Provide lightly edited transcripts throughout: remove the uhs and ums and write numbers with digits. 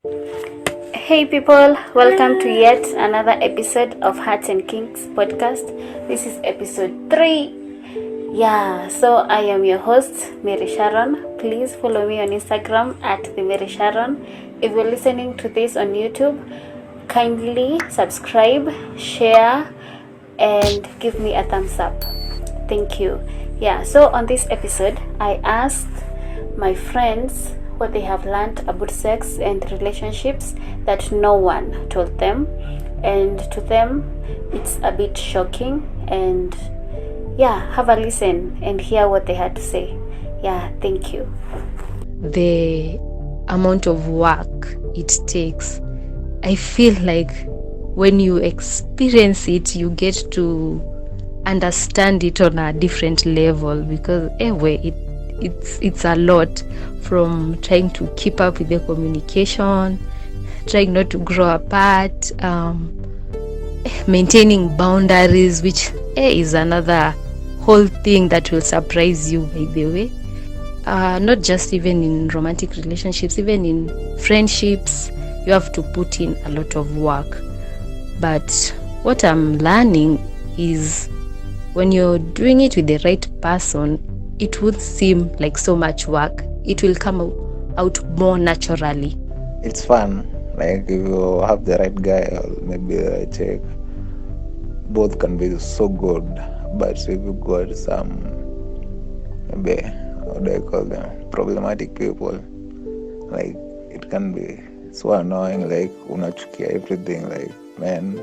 Hey people, welcome to yet another episode of Hearts and Kinks podcast. This is episode 3. So I am your host, Mary Sharon. Please follow me on Instagram at the Mary Sharon. If you're listening to this on YouTube, kindly subscribe, share, and give me a thumbs up. Thank you. So on this episode, I asked my friends what they have learned about sex and relationships that no one told them, and to them it's a bit shocking. And have a listen and hear what they had to say. Thank you. The amount of work it takes, I feel like when you experience it, you get to understand it on a different level, because it's a lot, from trying to keep up with the communication, trying not to grow apart, maintaining boundaries, which is another whole thing that will surprise you, by the way. Not just even in romantic relationships, even in friendships, you have to put in a lot of work. But what I'm learning is, when you're doing it with the right person, it would seem like so much work. It will come out more naturally. It's fun. Like if you have the right guy or maybe the right chick, both can be so good. But if you got some, maybe, what do I call them, problematic people, like it can be so annoying. Like unachukia everything. Like, man.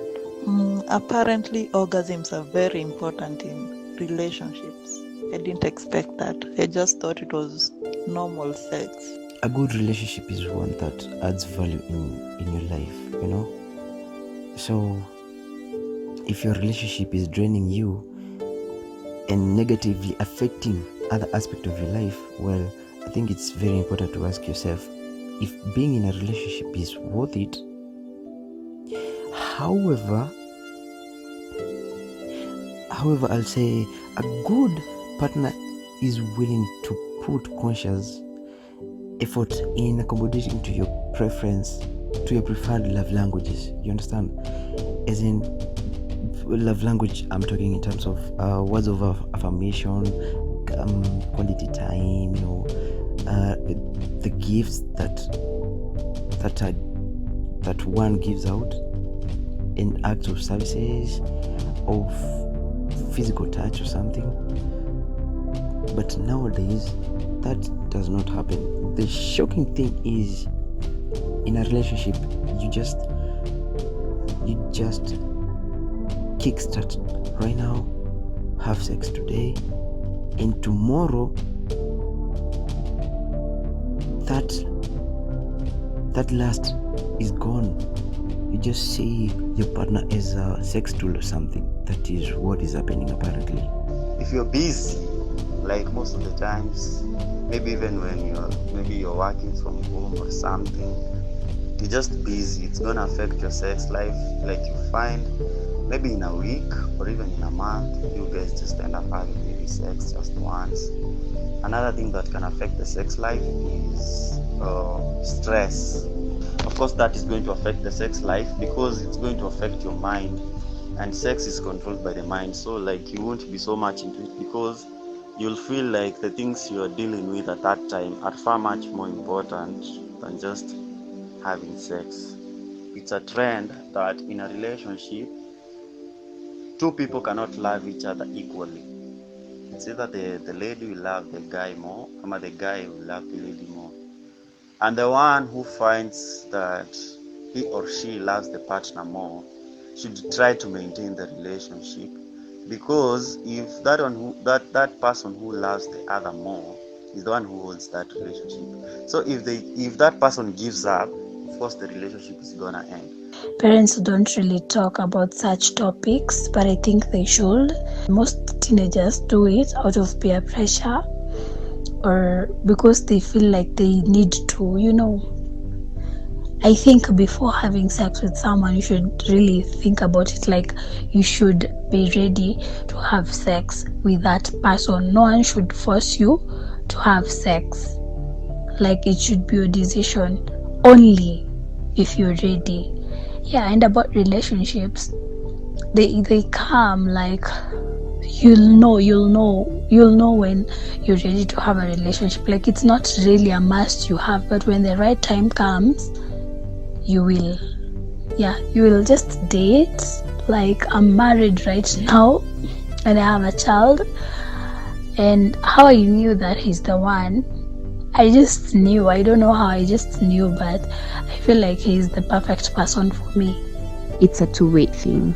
Apparently, orgasms are very important in relationships. I didn't expect that. I just thought it was normal sex. A good relationship is one that adds value in your life, So if your relationship is draining you and negatively affecting other aspects of your life, well, I think it's very important to ask yourself if being in a relationship is worth it. However, I'll say a good partner is willing to put conscious effort in accommodating to your preference, to your preferred love languages. You understand? As in, love language, I'm talking in terms of words of affirmation, quality time, the gifts that one gives out, in acts of services, of physical touch or something. But nowadays that does not happen. The shocking thing is, in a relationship, you just kickstart right now, have sex today, and tomorrow that lust is gone. You just see your partner as a sex tool or something. That is what is happening apparently. If you're busy, like most of the times, maybe even when you're working from home or something, you're just busy, it's gonna affect your sex life. Like you find maybe in a week or even in a month, you guys just end up having maybe sex just once. Another thing that can affect the sex life is stress. Of course, that is going to affect the sex life because it's going to affect your mind, and sex is controlled by the mind. So like you won't be so much into it because you'll feel like the things you are dealing with at that time are far much more important than just having sex. It's a trend that in a relationship, two people cannot love each other equally. It's either the lady will love the guy more, or the guy will love the lady more. And the one who finds that he or she loves the partner more should try to maintain the relationship, because if that person who loves the other more is the one who holds that relationship. So if that person gives up, of course the relationship is gonna end. Parents don't really talk about such topics, but I think they should. Most teenagers do it out of peer pressure, or because they feel like they need to, I think before having sex with someone, you should really think about it. Like, you should be ready to have sex with that person. No one should force you to have sex. Like, it should be your decision only. if you're ready. Yeah, and about relationships, they come like you'll know when you're ready to have a relationship. Like, it's not really a must you have, but when the right time comes, you will. Yeah, you will just date. Like, I'm married right now and I have a child, and how I knew that he's the one, I just knew. I don't know how, I just knew, but I feel like he's the perfect person for me. It's a two-way thing.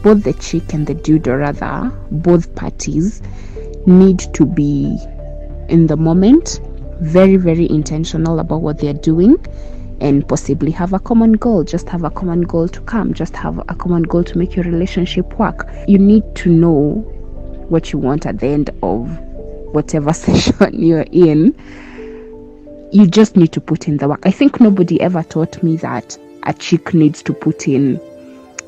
Both the chick and the dude, or rather both parties, need to be in the moment, very, very intentional about what they're doing, and possibly have a common goal. Just have a common goal to come. Just have a common goal to make your relationship work. You need to know what you want at the end of whatever session you're in. You just need to put in the work. I think nobody ever taught me that a chick needs to put in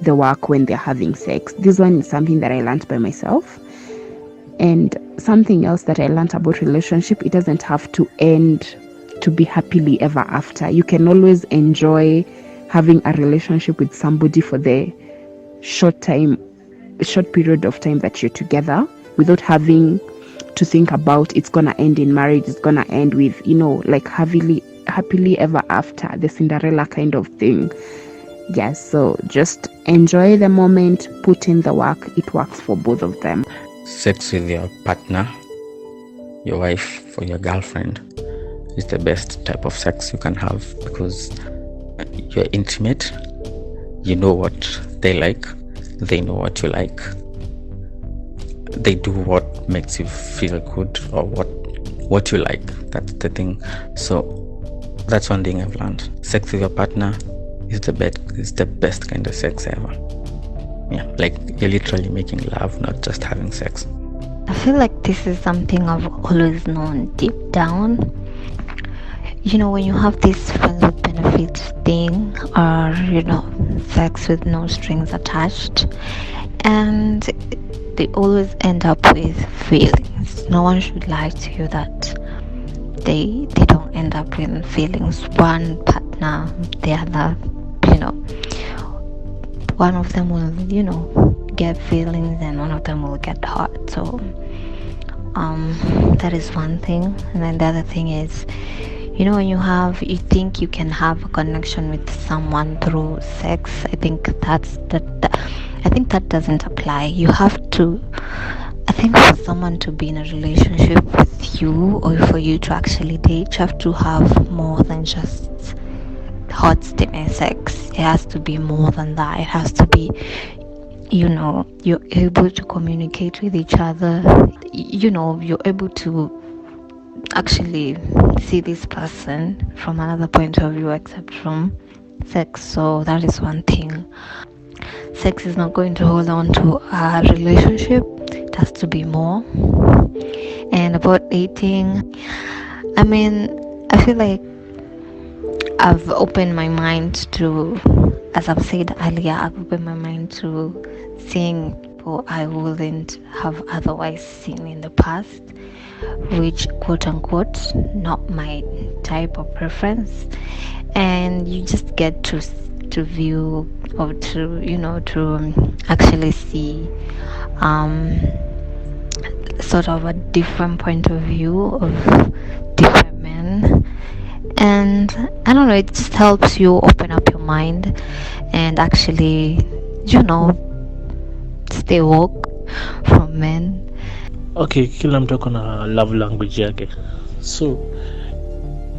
the work when they're having sex. This one is something that I learned by myself. And something else that I learned about relationship, it doesn't have to end to be happily ever after. You can always enjoy having a relationship with somebody for the short period of time that you're together, without having to think about it's gonna end in marriage, it's gonna end with, like happily ever after, the Cinderella kind of thing. Yes, so just enjoy the moment, put in the work. It works for both of them. Sex with your partner, your wife or your girlfriend, is the best type of sex you can have, because you're intimate. You know what they like, they know what you like, they do what makes you feel good, or what you like. That's the thing. So that's one thing I've learned. Sex with your partner is the best kind of sex ever. Yeah, like you're literally making love, not just having sex. I feel like this is something I've always known deep down. When you have this friends with benefits thing, or sex with no strings attached, and they always end up with feelings. No one should lie to you that they don't end up with feelings. One partner, the other, one of them will get feelings and one of them will get hurt. So that is one thing. And then the other thing is, when you think you can have a connection with someone through sex, I think that doesn't apply. You have to, I think, for someone to be in a relationship with you, or for you to actually date, you have to have more than just hot steaming sex. It has to be more than that. It has to be, you're able to communicate with each other. You're able to actually see this person from another point of view except from sex. So that is one thing. Sex is not going to hold on to a relationship. It has to be more. And about dating, I feel like I've opened my mind to, as I've said earlier, I've opened my mind to seeing people I wouldn't have otherwise seen in the past, which, quote unquote, not my type of preference. And you just get to view, or to actually see sort of a different point of view of different men. And I don't know, it just helps you open up your mind and actually stay woke from men. Okay, kila mtu ako na love language yake, so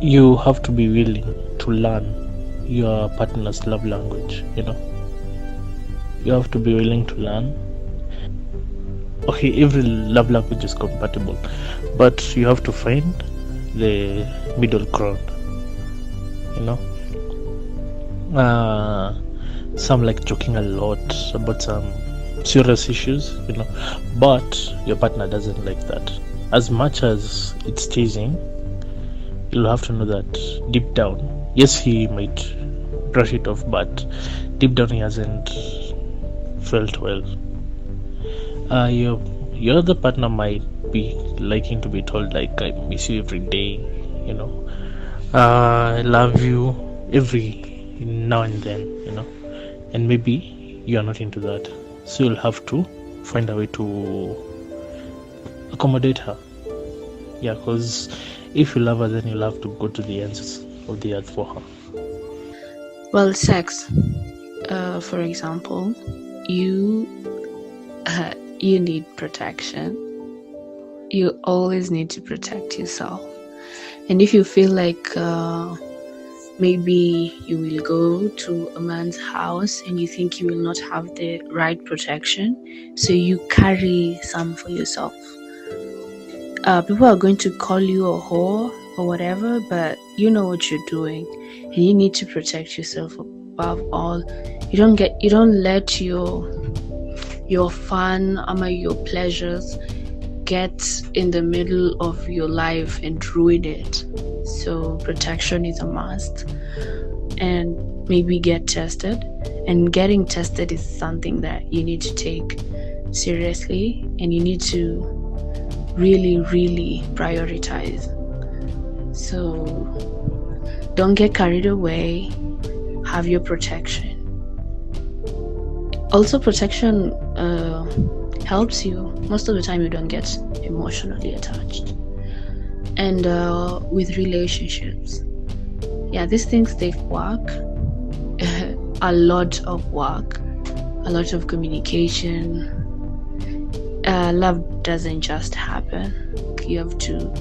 you have to be willing to learn your partner's love language. You have to be willing to learn. Okay, every love language is compatible, but you have to find the middle ground. Some like joking a lot about some serious issues, but your partner doesn't like that. As much as it's teasing, you'll have to know that deep down, yes, he might brush it off, but deep down he hasn't felt well. Your other partner might be liking to be told, like, I miss you every day, I love you every now and then, and maybe you are not into that, so you'll have to find a way to accommodate her. Yeah, because if you love her, then you'll have to go to the ends of the earth for her. Well, sex, for example, you need protection. You always need to protect yourself. And if you feel like maybe you will go to a man's house and you think you will not have the right protection, so you carry some for yourself. People are going to call you a whore or whatever, but you know what you're doing, and you need to protect yourself above all. You don't let your fun or your pleasures get in the middle of your life and ruin it. So protection is a must, and maybe get tested. And getting tested is something that you need to take seriously, and you need to really, really prioritize. So don't get carried away. Have your protection. Also, protection helps you. Most of the time you don't get emotionally attached. And with relationships, these things take work, a lot of work, a lot of communication. Love doesn't just happen. You have to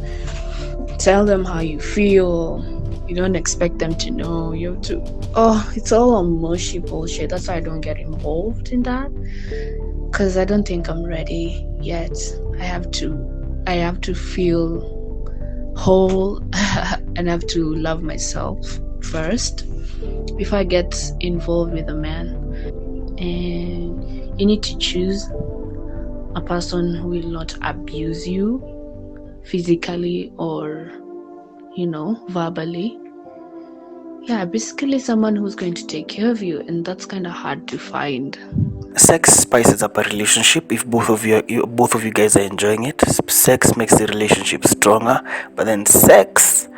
tell them how you feel. You don't expect them to know. You have to it's all a mushy bullshit. That's why I don't get involved in that, because I don't think I'm ready yet. I have to feel whole and I have to love myself first before I get involved with a man. And you need to choose a person who will not abuse you physically or verbally. Basically someone who's going to take care of you, and that's kind of hard to find. Sex spices up a relationship if both of you guys are enjoying it. Sex makes the relationship stronger, but then sex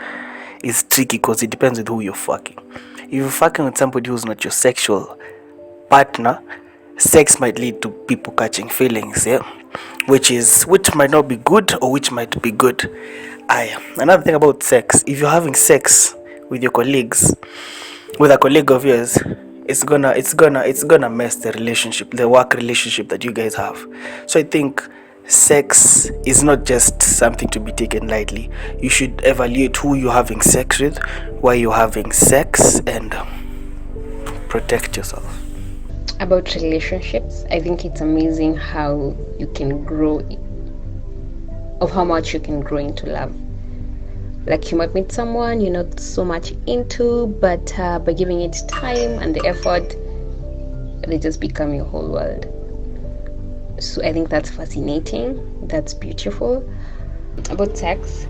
is tricky because it depends on who you're fucking. If you're fucking with somebody who's not your sexual partner, sex might lead to people catching feelings, which might not be good or which might be good. Another thing about sex, if you're having sex with your colleagues, with a colleague of yours, it's gonna mess the relationship, the work relationship that you guys have. So I think sex is not just something to be taken lightly. You should evaluate who you're having sex with, why you're having sex, and protect yourself. About relationships, I think it's amazing how you can grow, of how much you can grow into love. Like, you might meet someone you're not so much into, but by giving it time and the effort, they just become your whole world. So I think that's fascinating, that's beautiful. About sex,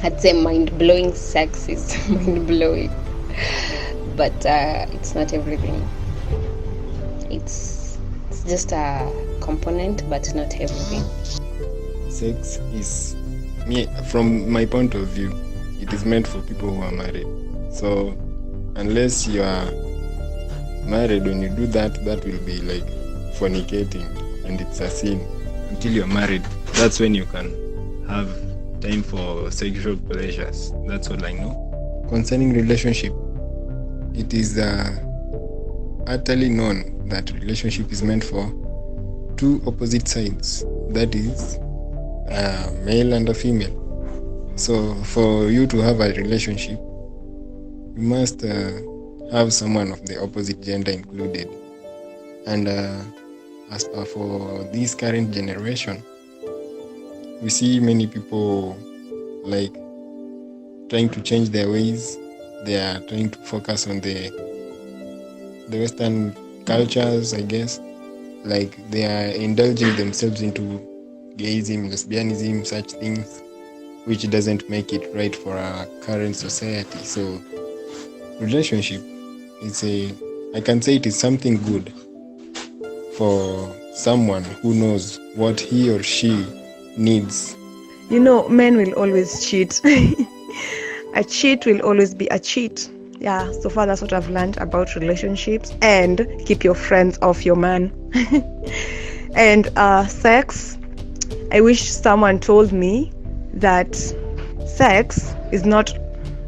I'd say mind-blowing sex is mind-blowing, but it's not everything. It's just a component, but not everything. Sex is, from my point of view, it is meant for people who are married. So unless you are married, when you do that, that will be like fornicating, and it's a sin. Until you're married, that's when you can have time for sexual pleasures. That's all I know. Concerning relationship, it is utterly known that relationship is meant for two opposite sides, that is a male and a female. So for you to have a relationship, you must have someone of the opposite gender included. And as per for this current generation, we see many people like trying to change their ways. They are trying to focus on the Western cultures, I guess. Like, they are indulging themselves into gayism, lesbianism, such things, which doesn't make it right for our current society. So relationship is I can say it is something good for someone who knows what he or she needs. Men will always cheat. A cheat will always be a cheat. Yeah, so far that's what I've learned about relationships. And keep your friends off your man. And sex, I wish someone told me that sex is not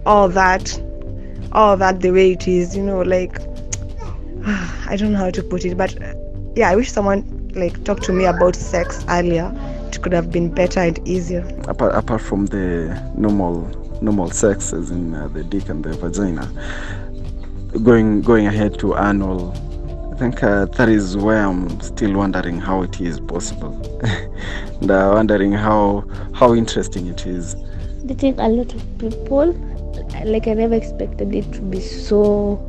all that the way it is, like I don't know how to put it, but yeah, I wish someone like talked to me about sex earlier. It could have been better and easier. Apart from the normal sex, as in the dick and the vagina, going ahead to anal, I think that is where I'm still wondering how it is possible, and wondering how interesting it is. I think a lot of people, like, I never expected it to be so,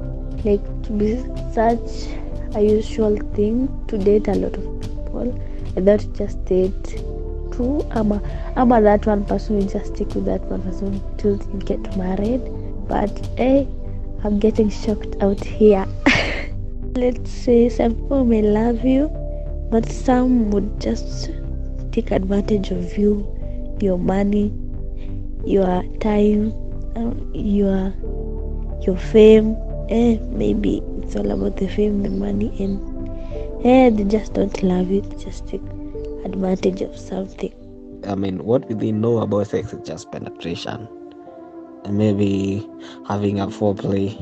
like, to be such a usual thing to date a lot of people. I thought just date two, ama that one person, you just stick with that one person till you get married. But hey, I'm getting shocked out here. Let's say some people may love you, but some would just take advantage of you, your money, your time, your fame. Maybe it's all about the fame, the money, and they just don't love you. They just take advantage of something. I mean, what we didn't know about sex is just penetration, and maybe having a foreplay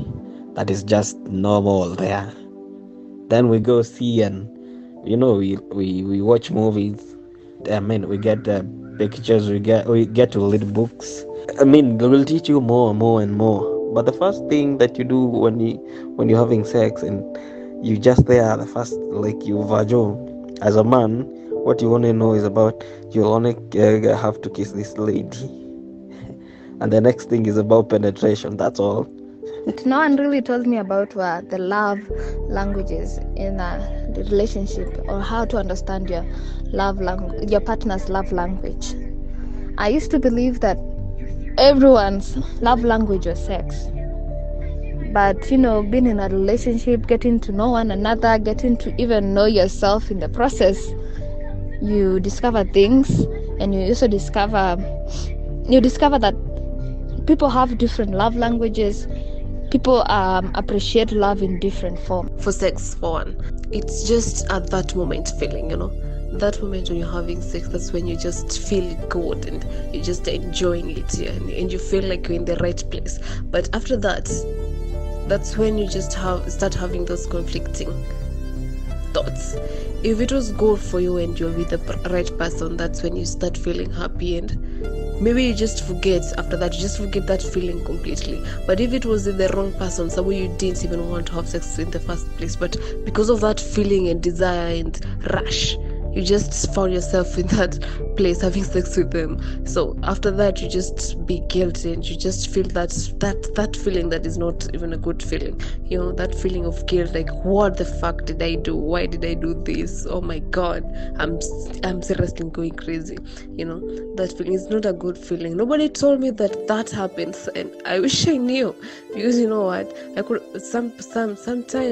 that is just normal there. Then we go see, and we watch movies. I mean, we get the pictures, we get to read books. I mean, they will teach you more and more and more. But the first thing that you do when you're having sex and you just there, the first, like, you virgin as a man, what you want to know is about, you only have to kiss this lady, and the next thing is about penetration. That's all. No one really told me about the love languages in the relationship, or how to understand your partner's love language. I used to believe that everyone's love language was sex. But being in a relationship, getting to know one another, getting to even know yourself in the process, you discover things, and you also discover that people have different love languages. People appreciate love in different forms. For sex, for one, it's just at that moment feeling, that moment when you're having sex, that's when you just feel good and you're just enjoying it, and you feel like you're in the right place. But after that, that's when you just start having those conflicting thoughts. If it was good for you and you're with the right person, that's when you start feeling happy, and maybe you just forget after that. You just forget that feeling completely. But if it was with the wrong person, someone you didn't even want to have sex in the first place, but because of that feeling and desire and rush, you just found yourself in that place having sex with them. So after that, you just be guilty, and you just feel that feeling that is not even a good feeling. That feeling of guilt, like, what the fuck did I do? Why did I do this? Oh my god, I'm seriously going crazy. That feeling is not a good feeling. Nobody told me that happens, and I wish I knew, because you know what, I could sometime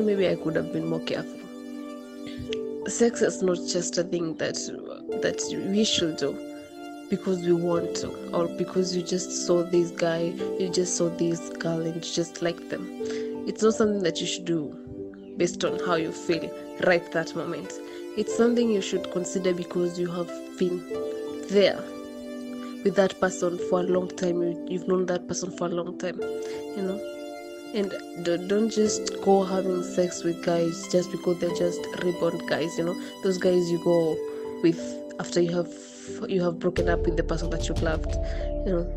maybe I could have been more careful. Sex is not just a thing that we should do because we want to, or because you just saw this guy, you just saw this girl, and you just like them. It's not something that you should do based on how you feel right that moment. It's something you should consider because you have been there with that person for a long time. You've known that person for a long time, And don't just go having sex with guys just because they're just reborn guys. Those guys you go with after you have broken up with the person that you loved.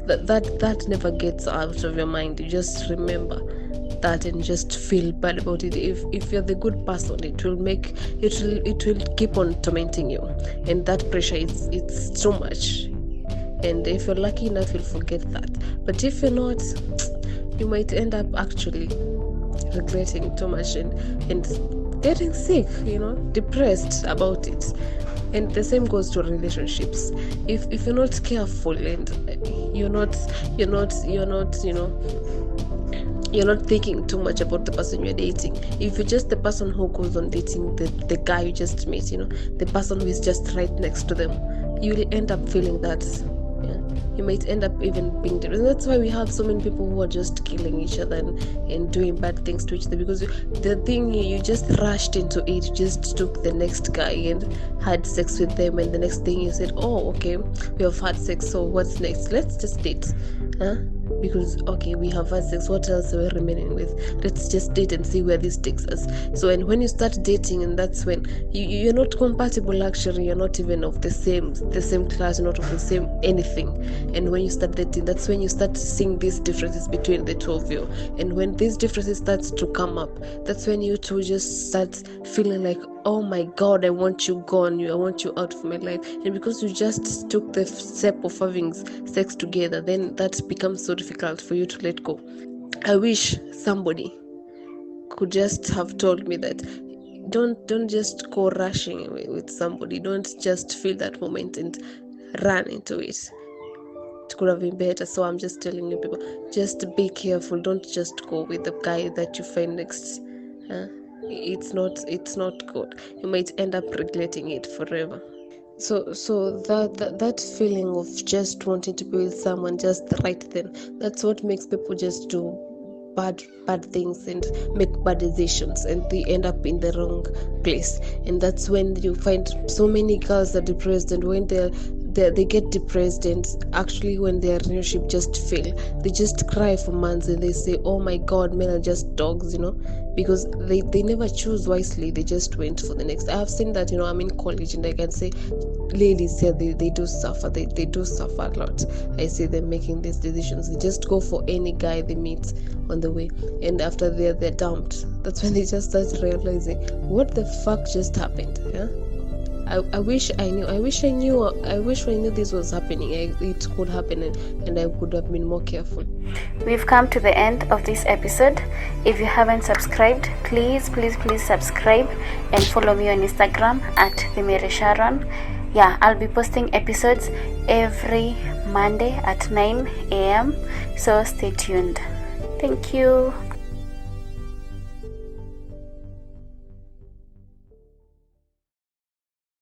That never gets out of your mind. You just remember that and just feel bad about it. If you're the good person, it will keep on tormenting you, and that pressure it's too much. And if you're lucky enough, you'll forget that. But if you're not, you might end up actually regretting too much and getting sick, depressed about it. And the same goes to relationships. If you're not careful and you're not thinking too much about the person you're dating. If you're just the person who goes on dating the guy you just met, the person who is just right next to them, you'll end up feeling that you might end up even being dead. And that's why we have so many people who are just killing each other and doing bad things to each other, because the thing, you just rushed into it. You just took the next guy and had sex with them, and the next thing you said, oh, okay, we have had sex, so what's next? Let's just date. Because okay, we have had sex, what else are we remaining with? Let's just date and see where this takes us. So, and when you start dating, and that's when you're not compatible. Actually, you're not even of the same class, not of the same anything. And when you start dating, that's when you start seeing these differences between the two of you. And when these differences starts to come up, that's when you two just start feeling like, oh my god, I want you gone, I want you out of my life. And because you just took the step of having sex together, then that becomes so difficult for you to let go. I wish somebody could just have told me that don't just go rushing with somebody. Don't just feel that moment and run into it. It could have been better. So I'm just telling you people, just be careful. Don't just go with the guy that you find next. It's not good. You might end up regretting it forever. So that feeling of just wanting to be with someone just right then, that's what makes people just do bad things and make bad decisions, and they end up in the wrong place. And that's when you find so many girls are depressed, and when they get depressed, and actually when their relationship just fail, they just cry for months and they say, oh my god, men are just dogs, because they never choose wisely. They just went for the next. I have seen that, I'm in college, and I can say ladies here, they do suffer. They do suffer a lot. I see them making these decisions. They just go for any guy they meet on the way, and after they're dumped, that's when they just start realizing what the fuck just happened. I wish I knew this was happening. It could happen, and I would have been more careful. We've come to the end of this episode. If you haven't subscribed, please subscribe and follow me on Instagram at the Mary Sharon. I'll be posting episodes every Monday at 9 a.m. So stay tuned. Thank you.